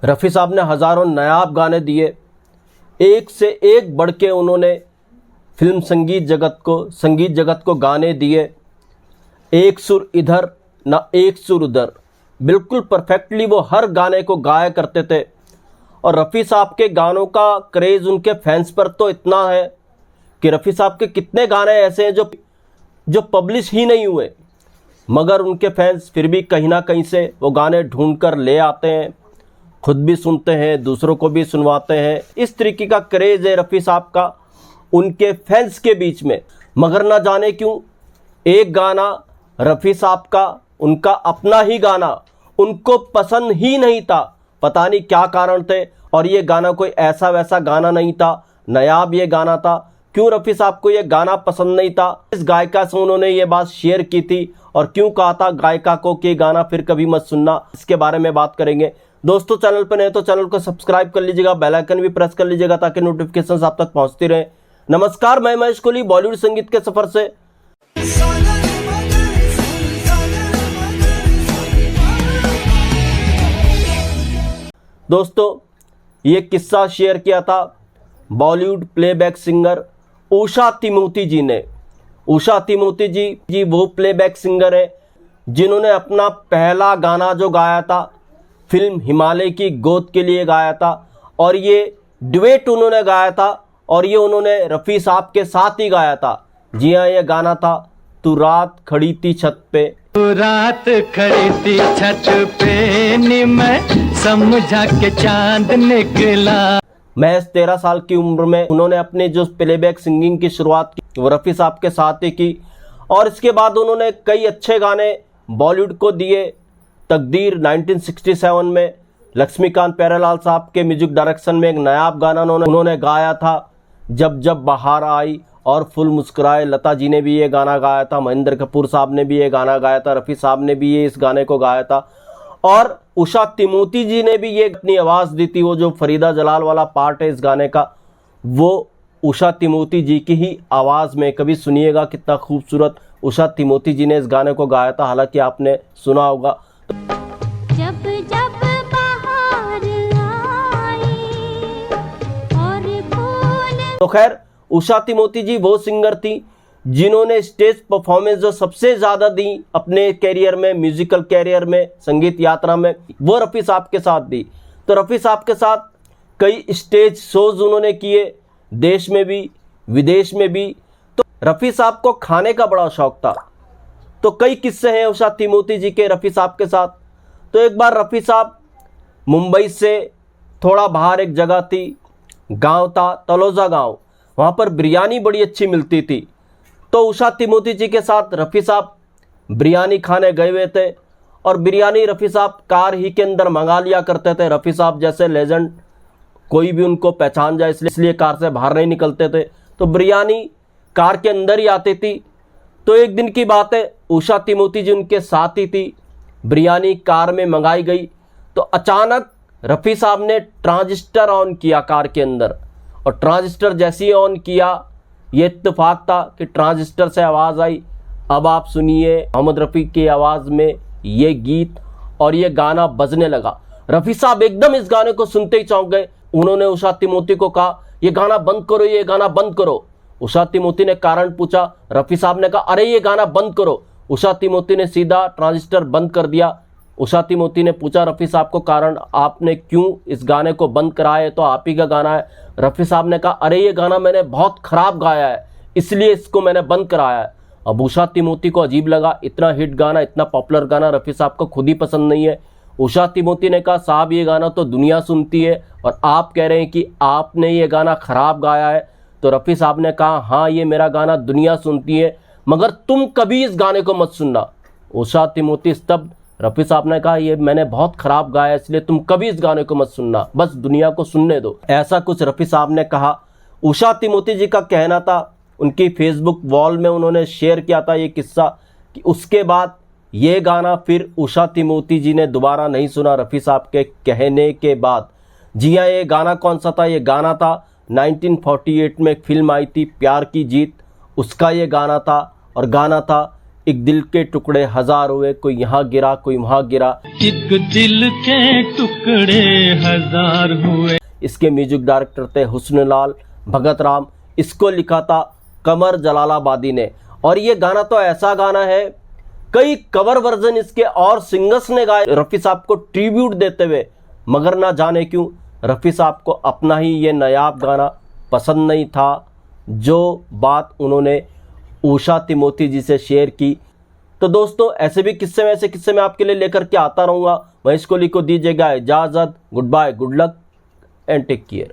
रफ़ी साहब ने हज़ारों नायाब गाने दिए, एक से एक बढ़ के उन्होंने फिल्म संगीत जगत को गाने दिए। एक सुर इधर ना एक सुर उधर, बिल्कुल परफेक्टली वो हर गाने को गाया करते थे। और रफ़ी साहब के गानों का क्रेज़ उनके फैंस पर तो इतना है कि रफ़ी साहब के कितने गाने ऐसे हैं जो पब्लिश ही नहीं हुए, मगर उनके फैंस फिर भी कहीं ना कहीं से वो गाने ढूंढ कर ले आते हैं, खुद भी सुनते हैं, दूसरों को भी सुनवाते हैं। इस तरीके का क्रेज़ है रफ़ी साहब का उनके फैंस के बीच में। मगर ना जाने क्यों एक गाना रफ़ी साहब का, उनका अपना ही गाना उनको पसंद ही नहीं था। पता नहीं क्या कारण थे। और ये गाना कोई ऐसा वैसा गाना नहीं था, नायाब ये गाना था। क्यों रफ़ी साहब को ये गाना पसंद नहीं था, इस गायिका से उन्होंने ये बात शेयर की थी और क्यों कहा था गायिका को कि गाना फिर कभी मत सुनना, इसके बारे में बात करेंगे। दोस्तों, चैनल पर नए तो चैनल को सब्सक्राइब कर लीजिएगा, बेल आइकन भी प्रेस कर लीजिएगा ताकि नोटिफिकेशन आप तक पहुंचती रहे। नमस्कार, मैं महेश कोहली बॉलीवुड संगीत के सफर से। दोस्तों, ये किस्सा शेयर किया था बॉलीवुड प्लेबैक सिंगर उषा तिमोती जी ने। उषा तिमोती जी वो प्लेबैक सिंगर है जिन्होंने अपना पहला गाना जो गाया था फिल्म हिमालय की गोद के लिए गाया था, और ये डुएट उन्होंने गाया था, और ये उन्होंने रफ़ी साहब के साथ ही गाया था। जी हाँ, ये गाना था तू रात खड़ी थी छत पे। तू रात खड़ी थी छत पे नी मैं समझा के चांद निकला। महज 13 साल की उम्र में उन्होंने अपनी जो प्लेबैक सिंगिंग की शुरुआत की वो रफ़ी साहब के साथ ही की, और इसके बाद उन्होंने कई अच्छे गाने बॉलीवुड को दिए। तकदीर 1967 में लक्ष्मीकांत प्यारेलाल साहब के म्यूजिक डायरेक्शन में एक नायाब गाना उन्होंने गाया था, जब जब बहार आई, और फुल मुस्कुराए। लता जी ने भी ये गाना गाया था, महेंद्र कपूर साहब ने भी ये गाना गाया था, रफ़ी साहब ने भी ये इस गाने को गाया था, और उषा तिमोती जी ने भी ये अपनी आवाज़ दी थी। वो जो फरीदा जलाल वाला पार्ट है इस गाने का, वो उषा तिमोती जी की ही आवाज़ में। कभी सुनिएगा कितना खूबसूरत उषा तिमोती जी ने इस गाने को गाया था, हालांकि आपने सुना होगा। जब जब बहार आई और फूल। तो खैर, उषा तिमोती जी वो सिंगर थी जिन्होंने स्टेज परफॉर्मेंस जो सबसे ज़्यादा दी अपने कैरियर में, म्यूजिकल कैरियर में, संगीत यात्रा में, वो रफ़ी साहब के साथ दी। तो रफ़ी साहब के साथ कई स्टेज शोज उन्होंने किए, देश में भी विदेश में भी। तो रफ़ी साहब को खाने का बड़ा शौक था, तो कई किस्से हैं उषा तिमोती जी के रफ़ी साहब के साथ। तो एक बार रफ़ी साहब मुंबई से थोड़ा बाहर एक जगह थी, गांव था तलोजा गांव, वहाँ पर बिरयानी बड़ी अच्छी मिलती थी। तो उषा तिमोती जी के साथ रफ़ी साहब बिरयानी खाने गए हुए थे, और बिरयानी रफ़ी साहब कार ही के अंदर मंगा लिया करते थे। रफ़ी साहब जैसे लेजेंड, कोई भी उनको पहचान जाए इसलिए कार से बाहर नहीं निकलते थे, तो बिरयानी कार के अंदर ही आती थी। तो एक दिन की बात है, उषा तिमोती जी उनके साथ ही थी, बिरयानी कार में मंगाई गई, तो अचानक रफ़ी साहब ने ट्रांजिस्टर ऑन किया कार के अंदर, और ट्रांजिस्टर जैसे ही ऑन किया, ये इत्तेफाक था कि ट्रांजिस्टर से आवाज़ आई, अब आप सुनिए मोहम्मद रफ़ी की आवाज़ में ये गीत, और ये गाना बजने लगा। रफ़ी साहब एकदम इस गाने को सुनते ही चौंक गए। उन्होंने उषा तिमोती को कहा, ये गाना बंद करो, ये गाना बंद करो। उषा तिमोती ने कारण पूछा, रफ़ी साहब ने कहा, अरे ये गाना बंद करो। उषा तिमोती ने सीधा ट्रांजिस्टर बंद कर दिया। उषा तिमोती ने पूछा रफ़ी साहब को, कारण आपने क्यों इस गाने को बंद कराया है, तो आप ही का गाना है। रफ़ी साहब ने कहा, अरे ये गाना मैंने बहुत ख़राब गाया है, इसलिए इसको मैंने बंद कराया है। अब उषा तिमोती को अजीब लगा, इतना हिट गाना, इतना पॉपुलर गाना रफ़ी साहब को खुद ही पसंद नहीं है। उषा तिमोती ने कहा, साहब ये गाना तो दुनिया सुनती है, और आप कह रहे हैं कि आपने ये गाना ख़राब गाया है। तो रफ़ी साहब ने कहा, हाँ ये मेरा गाना दुनिया सुनती है, मगर तुम कभी इस गाने को मत सुनना। उषा तिमोती स्तब्ध। रफ़ी साहब ने कहा, ये मैंने बहुत ख़राब गाया, इसलिए तुम कभी इस गाने को मत सुनना, बस दुनिया को सुनने दो। ऐसा कुछ रफ़ी साहब ने कहा। उषा तिमोती जी का कहना था, उनकी फेसबुक वॉल में उन्होंने शेयर किया था ये किस्सा, कि उसके बाद ये गाना फिर उषा तिमोती जी ने दोबारा नहीं सुना रफ़ी साहब के कहने के बाद। जी हाँ, ये गाना कौन सा था? ये गाना था 1948 में एक फिल्म आई थी प्यार की जीत, उसका ये गाना था, और गाना था एक दिल के टुकड़े हजार हुए, कोई यहाँ गिरा कोई वहाँ गिरा। एक दिल के टुकड़े हजार हुए। इसके म्यूजिक डायरेक्टर थे हुस्नलाल भगत राम। इसको लिखा था कमर जलालाबादी ने। और ये गाना तो ऐसा गाना है, कई कवर वर्जन इसके और सिंगर्स ने गाए रफ़ी साहब को ट्रिब्यूट देते हुए, मगर ना जाने क्यों रफ़ी साहब को अपना ही ये नायाब गाना पसंद नहीं था, जो बात उन्होंने उषा तिमोती जी से शेयर की। तो दोस्तों ऐसे भी किस्से में, ऐसे किस्से मैं आपके लिए लेकर के आता रहूँगा। महेश कोहली को दीजिएगा इजाज़त। Good bye, good luck and take care.